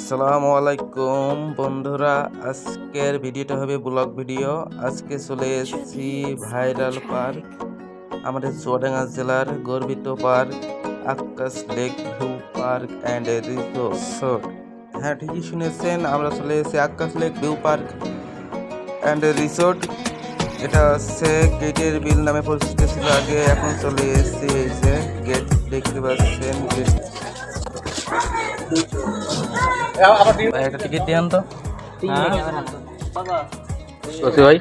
আসসালামু আলাইকুম বন্ধুরা, আজকের ভিডিওটা হবে ব্লগ ভিডিও। আজকে চলে এসেছি ভাইরাল পার্ক, আমাদের চুয়াডাঙ্গা জেলার গর্বিত park Akkas lake view park and resort. হ্যাঁ, ঠিকই শুনেছেন, আমরা চলে এসেছি Akkas lake view park and resort. এটা হচ্ছে গেটের বিল নামে পরিচিত ছিল আগে, এখন চলে এসেছি এই যে গেট দেখতে পাচ্ছেন। গেট ভাই একটা টিকিট দিয়ান তো। ভাই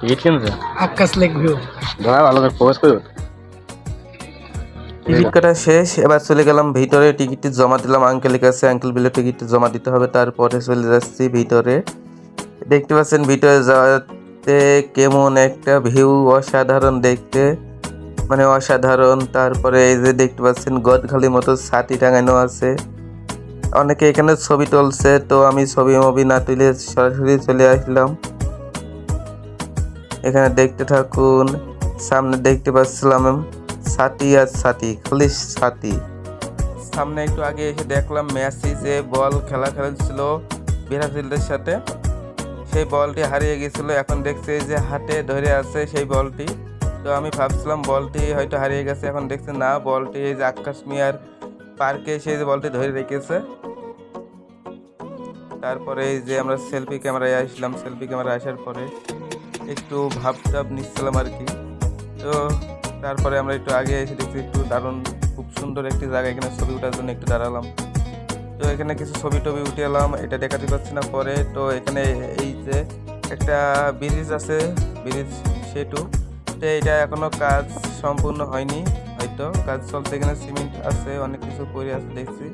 টিকিট কিনছে আকাশ লেক ভিউ। দাঁড়া, ভালো করে প্রবেশ করবে। টিকিট কাটা শেষ, এবার চলে গেলাম ভিতরে। টিকিটটি জমা দিলাম আঙ্কেলের কাছে, আঙ্কেল বিলে টিকিটটি জমা দিতে হবে, তারপরে চলে যাচ্ছি ভিতরে। দেখতে পাচ্ছেন ভিতরে যাওয়াতে কেমন একটা ভিউ, অসাধারণ দেখতে, মানে অসাধারণ। তারপরে এই যে দেখতে পাচ্ছেন গদখালির মতো ছাতি টাঙানো আছে, অনেকে এখানে ছবি তুলছে, তো আমি ছবি না তুলে সরাসরি চলে আসলাম। এখানে দেখতে থাকুন। সামনে দেখতে পাচ্ছিলাম ছাতি আর ছাতি, খালি ছাতি। সামনে একটু আগে এসে দেখলাম মেসি যে বল খেলছিল ব্রাজিলের সাথে, সেই বলটি হারিয়ে গেছিল। এখন দেখছি যে হাতে ধরে আছে সেই বলটি, তো আমি ভাবছিলাম বলটি হয়তো হারিয়ে গেছে, এখন দেখছি না, বলটি এই যে আকাশ মিয়ার পার্কে সেই যে বলটি ধরে রেখেছে। তারপরে এই যে আমরা সেলফি ক্যামেরায় আসলাম, সেলফি ক্যামেরা আসার পরে একটু ভাবটাব নিচ্ছিলাম আর কি। তো তারপরে আমরা একটু আগে এসে দেখছি একটু দারুণ, খুব সুন্দর একটি জায়গা, এখানে ছবি ওঠার জন্য একটু দাঁড়ালাম। তো এখানে কিছু ছবি টবি উঠে এলাম, এটা দেখাতে পাচ্ছি না পরে। তো এখানে এই যে একটা ব্রিজ আছে, ব্রিজ সেতু, তো এটা এখনো কাজ সম্পূর্ণ হয়নি, হয়তো কাজ চলছে। এখানে সিমেন্ট আছে, অনেক কিছু করে আছে দেখছি,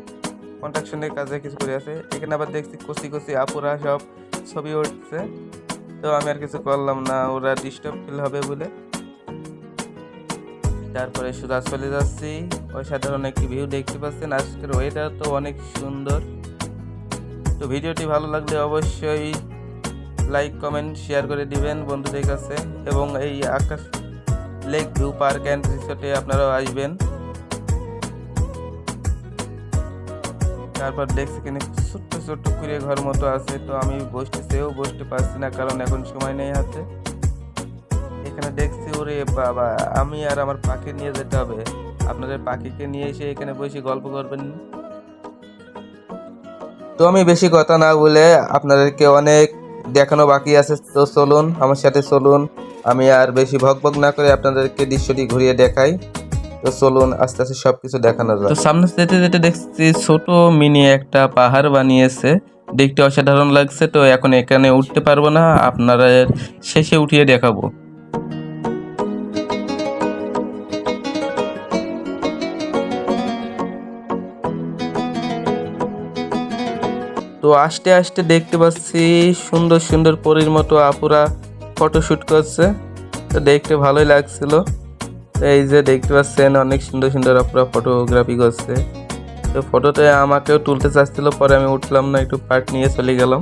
কনস্ট্রাকশনের কাজে কিছু করে আছে। এখানে আবার দেখছি কচি কচি আপুরা সব ছবি উঠছে, তো আমি আর কিছু করলাম না, ওরা ডিস্টার্ব ফিল হবে বলে। তারপরে সোজা চলে যাচ্ছি। অসাধারণ একটি ভিউ দেখতে পাচ্ছেন, আজকের ওয়েদার তো অনেক সুন্দর। তো ভিডিওটি ভালো লাগলে অবশ্যই লাইক কমেন্ট শেয়ার করে দিবেন বন্ধুদের কাছে, এবং এই আকাশ লেক ভিউ পার্ক অ্যান্ড রিসোর্টে আপনারাও আসবেন। তারপর দেখছি এখানে ছোট্ট ছোট্ট করে ঘর মতো আছে, তো আমি বসতে পারছি না, কারণ এখন সময় নেই হাতে। এখানে দেখছি, ওরে বাবা, আমি আর আমার পাখি নিয়ে যেতে হবে। আপনাদের পাখিকে নিয়ে এসে এখানে বসে গল্প করবেন। তো আমি বেশি কথা না বলে আপনাদেরকে অনেক দেখানো বাকি আছে, তো চলুন আমার সাথে চলুন। আমি আর বেশি ভক না করে আপনাদেরকে দৃশ্যটি ঘুরিয়ে দেখাই। তো চলুন আস্তে আস্তে সবকিছু দেখানো যায়। তো সামনে যেতে যেতে দেখছি ছোট মিনি একটা পাহাড় বানিয়েছে, দেখতে অসাধারণ লাগছে। তো এখন এখানে উঠতে পারবো না, আপনারা শেষে উঠিয়ে দেখাবো। তো আস্তে আস্তে দেখতে পাচ্ছি সুন্দর সুন্দর পরীর মতো আপুরা ফটোশুট করছে, তো দেখতে ভালোই লাগছিল। এই যে দেখতে পাচ্ছেন অনেক সুন্দর সুন্দর আপুরা ফটোগ্রাফি করছে, তো ফটোতে আমাকেও তুলতে চাচ্ছিল, পরে আমি উঠলাম না, একটু পার্ট নিয়ে চলে গেলাম।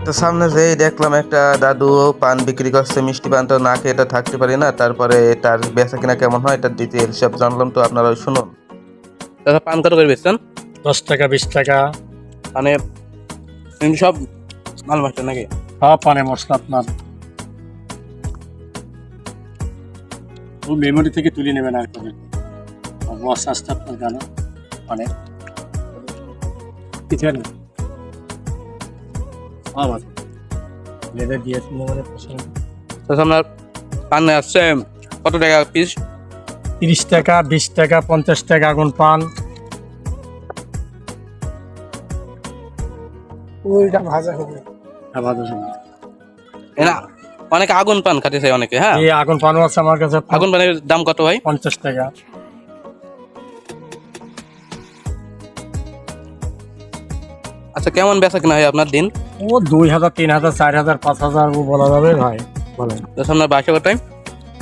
তো সামনে যেই দেখলাম একটা দাদু পান বিক্রি করছে, মিষ্টি পান, তো না খেয়ে এটা থাকতে পারি না। তারপরে তার বেচা কিনা কেমন হয় এটার ডিটেল সব জানলাম, তো আপনারা শুনুন। দাদা পান কত করে বেচছেন? 10 টাকা 20 টাকা। মানে সব মাল মাস্টার নাকি? সব পানে মশলা আপনার ও মেমোরি থেকে তুলে নেবেন আর কি। বস আসতে আপনার জানো মানে কিছু না। আবার লেদার দিয়েছি মানে পছন্দ। তো আপনার পান আসছে কত টাকা পিস? 30 টাকা 20 টাকা 50 টাকা আগুন পান। ওইটা ভাজা হবে। ভাজা হবে। এনা অনেকে আগুন পান খাতে চাই অনেকে। হ্যাঁ, এই আগুন পানও আছে আমার কাছে। আগুন পানের দাম কত ভাই? 50 টাকা। আচ্ছা, কেমন বেচা কিনা হয় আপনার দিন? ও 2000 3000 4000 5000 ও বলা যাবে ভাই। বলেন তো আপনার বাসা কোথায়?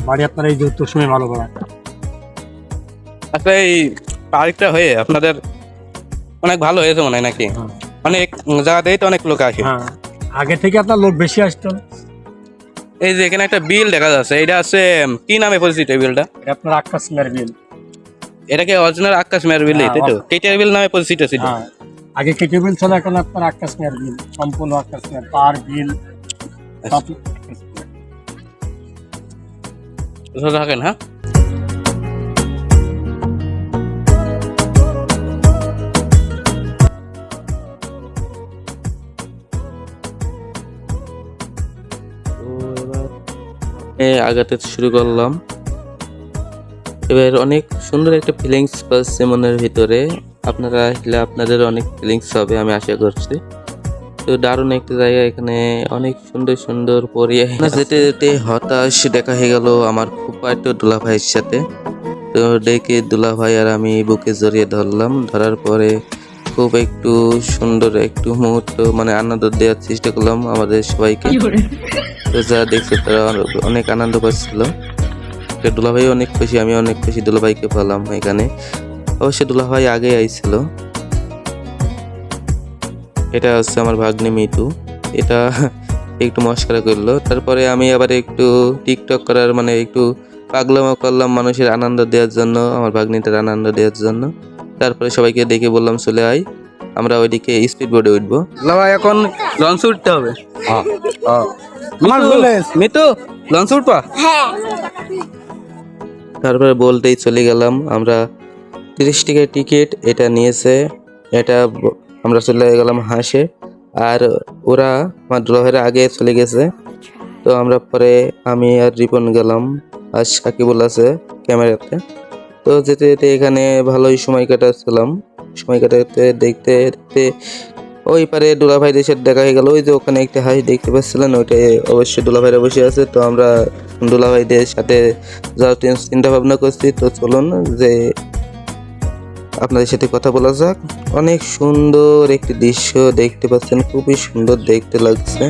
বাড়ি আপনার এই যে উত্তর সময় ভালো করা। আচ্ছা, এই পার্কটা হয়ে আপনাদের অনেক ভালো হয়েছে মনে হয় নাকি? অনেক জায়গাতেই তো অনেক লোক আসে। হ্যাঁ, আগে থেকে আপনার লোক বেশি আসতো। এই যে এখানে একটা বিল দেখা যাচ্ছে, এটা আছে কি নামে পরিচিত এই বিলটা? এটা আপনার আকাশ মিয়ার বিল। এটাকে অরিজিনাল আকাশ মেয়ার বিল, তাই তো? কেটিআর বিল নামে পরিচিত ছিল। হ্যাঁ, আগে কেটে বিল ছিল, এখন আপনার আকাশ মিয়ার বিল, সম্পূর্ণ আকাশ মিয়ার পার বিল সব আকাশ মিয়ার। থাকেন, হ্যাঁ। আগাতে শুরু করলাম। এবার অনেক সুন্দর একটা ফিলিংস পাচ্ছে মনের ভিতরে। আপনারা আসলে আপনাদের অনেক ফিলিংস হবে আমি আশা করছি। তো দারুণ একটা জায়গা, এখানে অনেক সুন্দর সুন্দর পরিবেশ। যেতে যেতে হতাশ দেখা হয়ে গেল আমার ফুফাতো দুলাভাইয়ের সাথে। তো ডেকে দুলাভাই আর আমি বুকে জড়িয়ে ধরলাম। ধরার পরে খুব একটু সুন্দর একটু মুহূর্ত মানে আনন্দ দেওয়ার চেষ্টা করলাম আমাদের সবাইকে। তো যা দেখছে তারা অনেক আনন্দ পাচ্ছিল। দুলাভাই অনেক খুশি, আমি অনেক খুশি দুলাভাইকে পেলাম এখানে। অবশ্যই দুলাভাই আগে আইছিল। এটা হচ্ছে আমার ভাগ্নে মিতু, এটা একটু মস্করা করলো। তারপরে আমি আবার একটু টিকটক করার মানে একটু পাগলামো করলাম মানুষের আনন্দ দেওয়ার জন্য, আমার ভাগ্নিটার আনন্দ দেওয়ার জন্য। তারপরে সবাইকে দেখে বললাম চলে আয়, আমরা ওইদিকে স্পিড বোর্ডে উঠবো। ভাই এখন লঞ্চে উঠতে হবে। মিতু লঞ্চে উঠবা? তারপরে বলতেই চলে গেলাম আমরা। 30 টাকার টিকিট এটা নিয়েছে, এটা আমরা চলে গেলাম হাসে। আর ওরা আমার দুলাভাইয়ের আগে চলে গেছে। তো আমরা পরে আমি আর রিপন গেলাম, আর সাকিবুল আছে ক্যামেরাতে। তো যেতে যেতে এখানে ভালোই সময় কাটাচ্ছিলাম। সময় কাটাতে দেখতে দেখতে ওই পারে দুলাভাইদের সাথে দেখা হয়ে গেল। ওই যে ওখানে একটা হাঁস দেখতে পাচ্ছিলেন, ওইটাই অবশ্যই দুলাভাইরা বসে আছে। তো আমরা দুলাভাইদের সাথে যাওয়ার চিন্তা ভাবনা করছি। তো চলুন যে আপনাদের সাথে কথা বলা যাক। অনেক সুন্দর একটি দৃশ্য দেখতে পাচ্ছেন, খুবই সুন্দর দেখতে লাগছে।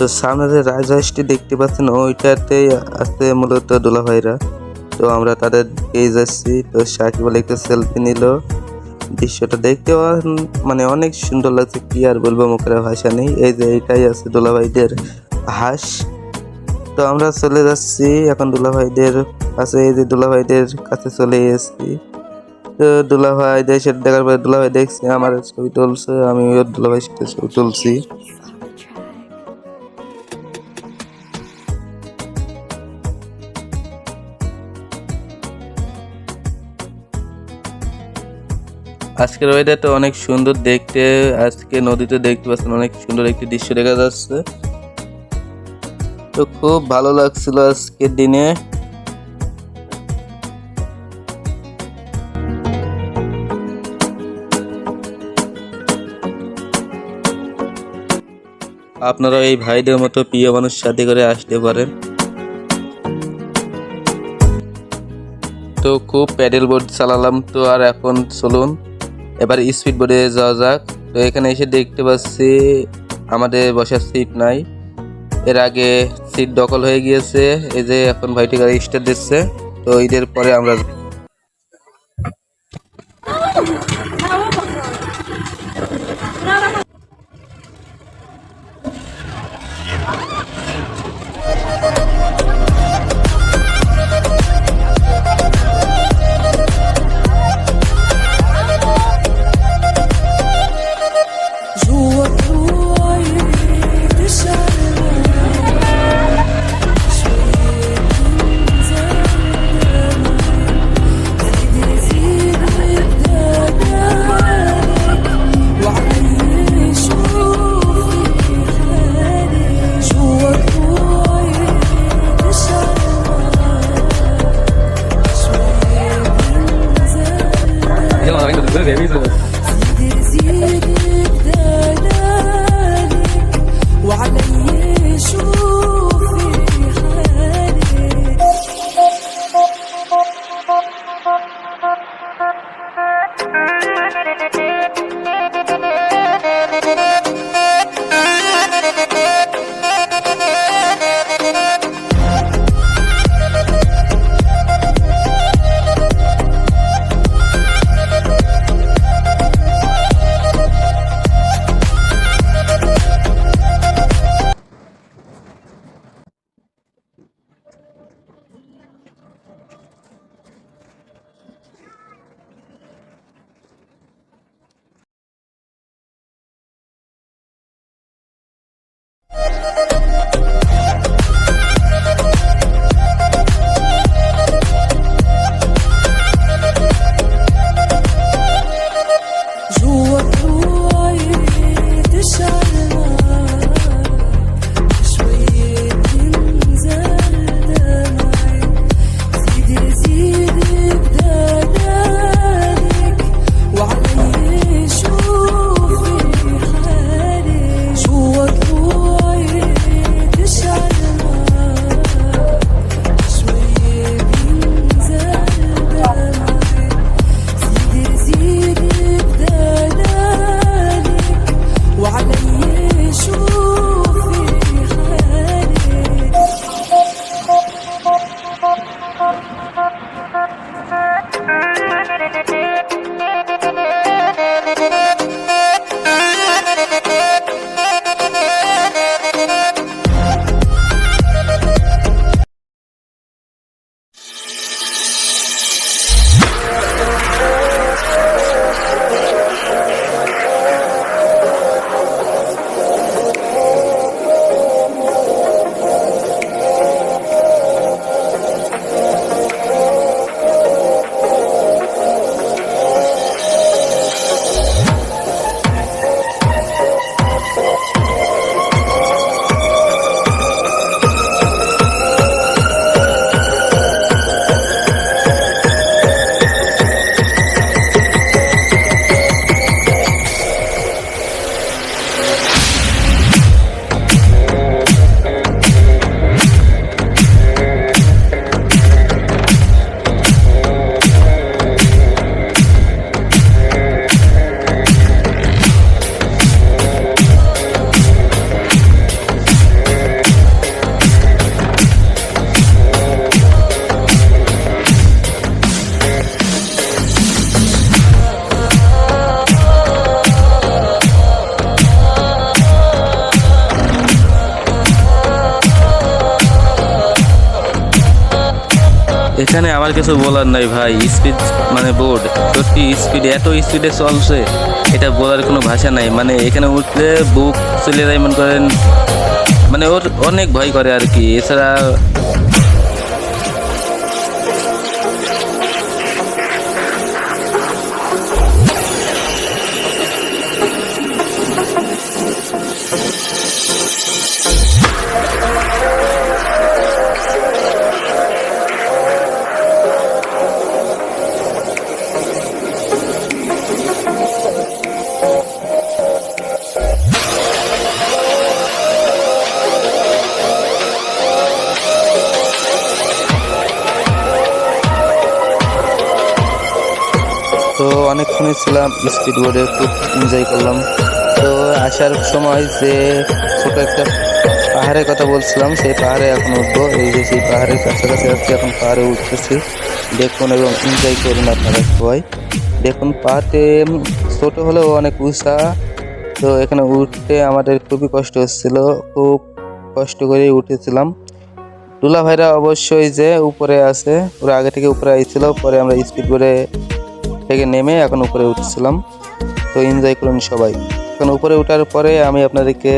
তো সামনে যে রাজহাঁসটি দেখতে পাচ্ছেন ওইটাতেই আছে মূলত দুলাভাইরা। তো আমরা তাদের দিকেই যাচ্ছি। তো সাকিব আলী একটা সেলফি নিল, দৃশ্যটা দেখতে মানে অনেক সুন্দর লাগছে, কি আর বলবো, মুখের ভাষা নেই। এই যে এইটাই আছে দুলাভাইদের হাঁস। তো আমরা চলে যাচ্ছি এখন দুলাভাইদের কাছে। এই যে দুলাভাইদের কাছে চলে এসেছি। তো দুলাভাইদের সাথে দেখার পরে দুলাভাই দেখছি আমার ছবি তুলছে, আমি ওর দুলাভাইয়ের সাথে ছবি তুলছি। আজকের ওয়েদারটা অনেক সুন্দর দেখতে। আজকে নদীতে দেখতে পাচ্ছেন অনেক সুন্দর একটি দৃশ্য দেখা যাচ্ছে। তো খুব ভালো লাগছিল আজকের দিনে। আপনারা এই ভাইদের মতো প্রিয় মানুষ সাথে করে আসতে পারেন। তো খুব প্যাডেল বোর্ড চালালাম। তো আর এখন চলুন এবার স্পিড বোর্ডে যাওয়া যাক। তো এখানে এসে দেখতে পাচ্ছি আমাদের বসার সিট নাই, এর আগে সিট দখল হয়ে গিয়েছে। এই যে এখন ভাইটি গাড়ি স্টার্ট দিচ্ছে। তো ঈদের পরে আমরা এখানে আমার কিছু বলার নাই ভাই, স্পিড মানে বোর্ড সত্যি স্পিড, এত স্পিডে চলছে এটা বলার কোনো ভাষা নাই। মানে এখানে উঠলে বুক চলে যায় মনে করেন, মানে ওর অনেক ভয় করে আর কি। এছাড়া তো অনেকক্ষণই ছিলাম স্পিড বোর্ডে, খুব এনজয় করলাম। তো আসার সময় যে ছোট একটা পাহাড়ের কথা বলছিলাম, সেই পাহাড়ে এখন উঠবো। এই যে সেই পাহাড়ের কাছাকাছি আসছি, এখন পাহাড়ে উঠতেছি। দেখুন এবং এনজয় করুন আপনারা সবাই। দেখুন পাহাড়ে ছোট হলেও অনেক উঁচা। তো এখানে উঠতে আমাদের খুবই কষ্ট হচ্ছিল, খুব কষ্ট করে উঠেছিলাম। দুলা ভাইরা অবশ্যই যে উপরে আছে, ওরা আগে থেকে উপরে আইছিল, পরে আমরা স্পিড বোর্ডে থেকে নেমে এখন উপরে উঠছিলাম। তো এনজয় করুন সবাই। এখন উপরে ওঠার পরে আমি আপনাদেরকে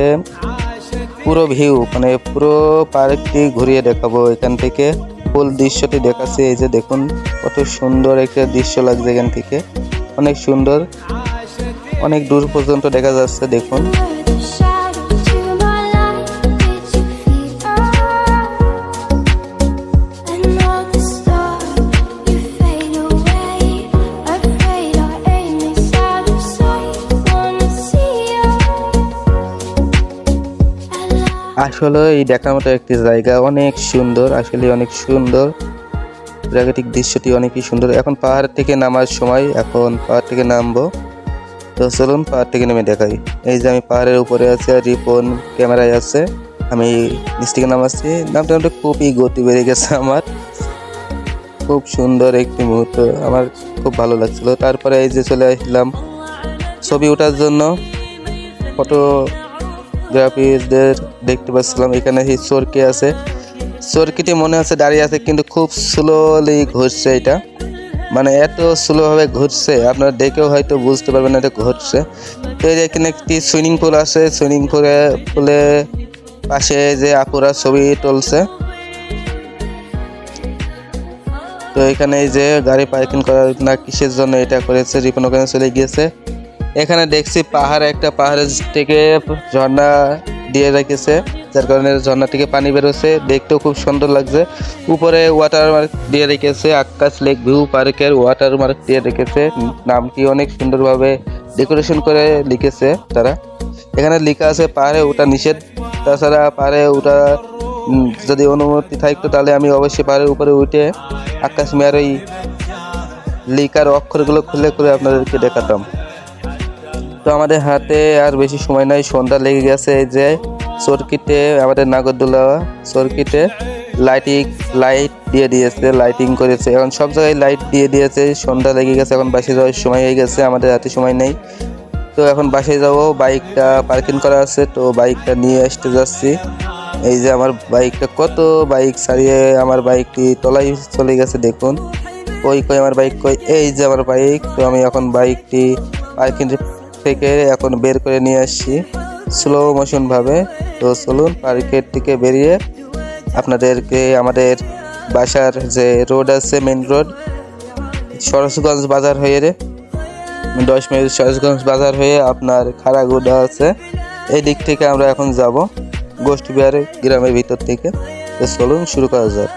পুরো ভিউ মানে পুরো পার্কটি ঘুরিয়ে দেখাবো। এখান থেকে ফুল দৃশ্যটি দেখাচ্ছি। এই যে দেখুন কত সুন্দর একটা দৃশ্য লাগছে এখান থেকে, অনেক সুন্দর, অনেক দূর পর্যন্ত দেখা যাচ্ছে। দেখুন আসলে এই দেখার মতো একটি জায়গা, অনেক সুন্দর, আসলে অনেক সুন্দর। প্রাকৃতিক দৃশ্যটি অনেকই সুন্দর। এখন পাহাড় থেকে নামার সময়, এখন পাহাড় থেকে নামবো। তো চলুন পাহাড় থেকে নেমে দেখাই। এই যে আমি পাহাড়ের উপরে আছি আর রিপন ক্যামেরায় আছে, আমি নিচ থেকে নামাচ্ছি। নামতে নামতে খুবই গতি বেড়ে গেছে আমার, খুব সুন্দর একটি মুহূর্ত, আমার খুব ভালো লাগছিল। তারপরে এই যে চলে আসলাম ছবি ওঠার জন্য, ফটোগ্রাফিদের দেখতে পাচ্ছিলাম। এখানে এই চরকি আছে, চরকিটি মনে হচ্ছে দাঁড়িয়ে আছে, কিন্তু খুব স্লোলি ঘুরছে। এটা মানে এত স্লোভাবে ঘুরছে আপনারা দেখেও হয়তো বুঝতে পারবেন না এটা ঘুরছে। তো এই যে এখানে একটি সুইমিং পুল আছে, সুইমিং পুলে পাশে যে আপুরা ছবি তুলছে। তো এখানে এই যে গাড়ি পার্কিং করার না কিসের জন্য এটা করেছে, রিপন ওখানে চলে গিয়েছে। এখানে দেখছি একটা পাহাড়ের থেকে ঝর্ণা দিয়ে রেখেছে, যার কারণে ঝর্ণা থেকে পানি বেরোচ্ছে, দেখতেও খুব সুন্দর লাগছে। উপরে ওয়াটার মার্ক দিয়ে রেখেছে, আকাশ লেক ভিউ পার্কের ওয়াটার মার্ক দিয়ে রেখেছে। নামটি অনেক সুন্দরভাবে ডেকোরেশন করে লিখেছে তারা। এখানে লেখা আছে পাহাড়ে ওঠা নিষেধ। তাছাড়া পাহাড়ে ওঠা যদি অনুমতি থাকতো তাহলে আমি অবশ্যই পাহাড়ের উপরে উঠে আকাশ মেয়ার ওই লেখার অক্ষরগুলো খুলে করে আপনাদেরকে দেখাতাম। তো আমাদের হাতে আর বেশি সময় নাই, সন্ধ্যা লেগে গেছে। এই যে চরকিতে আমাদের নাগরদোলা চরকিতে লাইট দিয়ে দিয়েছে, লাইটিং করেছে, এখন সব জায়গায় লাইট দিয়ে দিয়েছে। সন্ধ্যা লেগে গেছে, এখন বাসে যাওয়ার সময় হয়ে গেছে, আমাদের হাতে সময় নেই। তো এখন বাসে যাব, বাইকটা পার্কিং করা আছে, তো বাইকটা নিয়ে আসতে যাচ্ছি। এই যে আমার বাইকটা, কত বাইক ছাড়িয়ে আমার বাইকটি তলায় চলে গেছে। দেখুন কই আমার বাইক কই, এই যে আমার বাইক। তো আমি এখন বাইকটি পার্কিং থেকে এখন বের করে নিয়ে আসছি স্লো মোশন ভাবে। তো চলুন পার্কের থেকে বেরিয়ে আপনাদেরকে আমাদের বাসার যে রোড আছে, মেন রোড সরসগঞ্জ বাজার হয়ে 10 মিনিট সরসগঞ্জ বাজার হয়ে আপনার খারাগুড়া আছে, এই দিক থেকে আমরা এখন যাব গোষ্ঠী বিহারে গ্রামের ভিতর থেকে। তো চলুন শুরু করা যাক।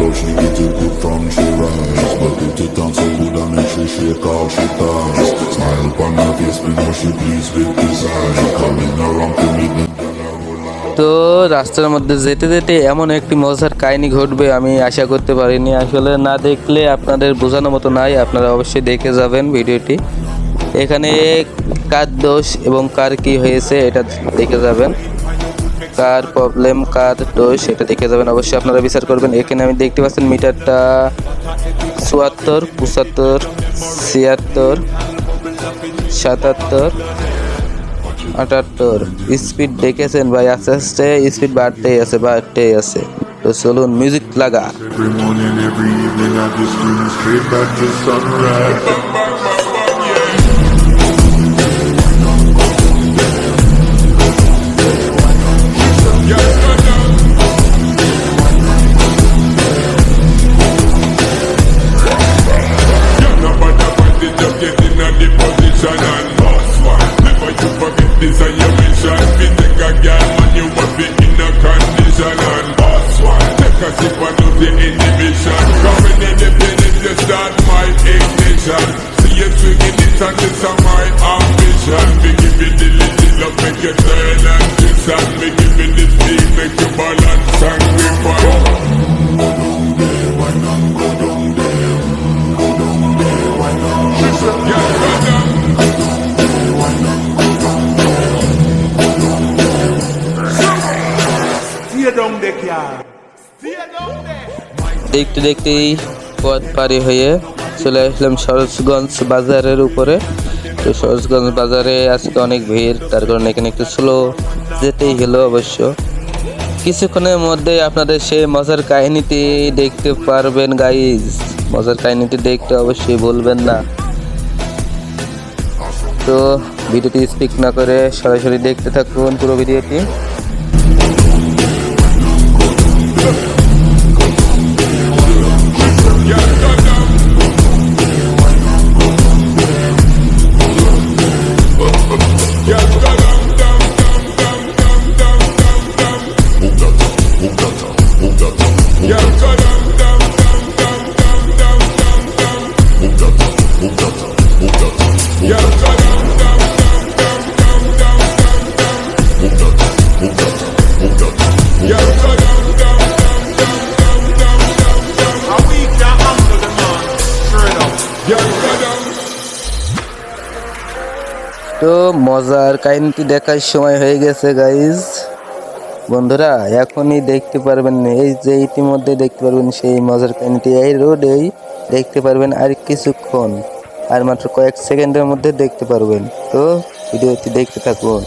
love, she get it good from she rise. But if it dance so good, I make she shake all she ties. Smile upon her face, me know she pleased with this eye. Coming around to meet them, girl, I roll out. তো রাস্তার মধ্যে যেতে যেতে এমন একটি মজার কাহিনী ঘটবে আমি আশা করতে পারিনি। আসলে না দেখলে আপনাদের বোঝানোর মতো নাই, আপনারা অবশ্যই দেখে যাবেন ভিডিওটি। এখানে কার দোষ এবং কার কি হয়েছে এটা দেখে যাবেন, কার প্রবলেম কার দোষ এটা দেখে যাবেন, অবশ্যই আপনারা বিচার করবেন। এখানে আমি দেখতে পাচ্ছেন মিটারটা ৭৪, ৭৫, ৭৬, ৭৭, ৭৮। স্পিড দেখেছেন ভাই, আস্তে আস্তে স্পিড বাড়তেই আছে। তো চলুন মিউজিক লাগা। Every morning, every evening, I just scream straight back to sunrise. This is your mission. We take a girl and you must be in a condition. And boss one, take a sip and lose the inhibition. Coming in the business, you start my ignition. See you swinging it and this is my ambition. We give you the little love, make you turn and twist. And we give you the speed, make you balance and grip on. Yeah, go down. দেখতে দেখতেই পথ পারি হয়ে চলে আসলাম সরোজগঞ্জ বাজারের উপরে। তো সরোজগঞ্জ বাজারে আজকে অনেক ভিড়, তার কারণে এখানে একটু স্লো যেতেই হলো। অবশ্য কিছুক্ষণের মধ্যে আপনাদের সেই মজার কাহিনীটি দেখতে পারবেন গাইজ। মজার কাহিনীটি দেখতে অবশ্যই ভুলবেন না। তো ভিডিওটি স্কিপ না করে সরাসরি দেখতে থাকুন পুরো ভিডিওটি। তো মজার কাহিনীটি দেখার সময় হয়ে গেছে গাইজ। বন্ধুরা এখনই দেখতে পারবেন, এই যে ইতিমধ্যে দেখতে পারবেন সেই মজার কাহিনীটি এই রোডেই দেখতে পারবেন। আর কিছুক্ষণ, আর মাত্র কয়েক সেকেন্ডের মধ্যে দেখতে পারবেন। তো ভিডিওটি দেখতে থাকুন।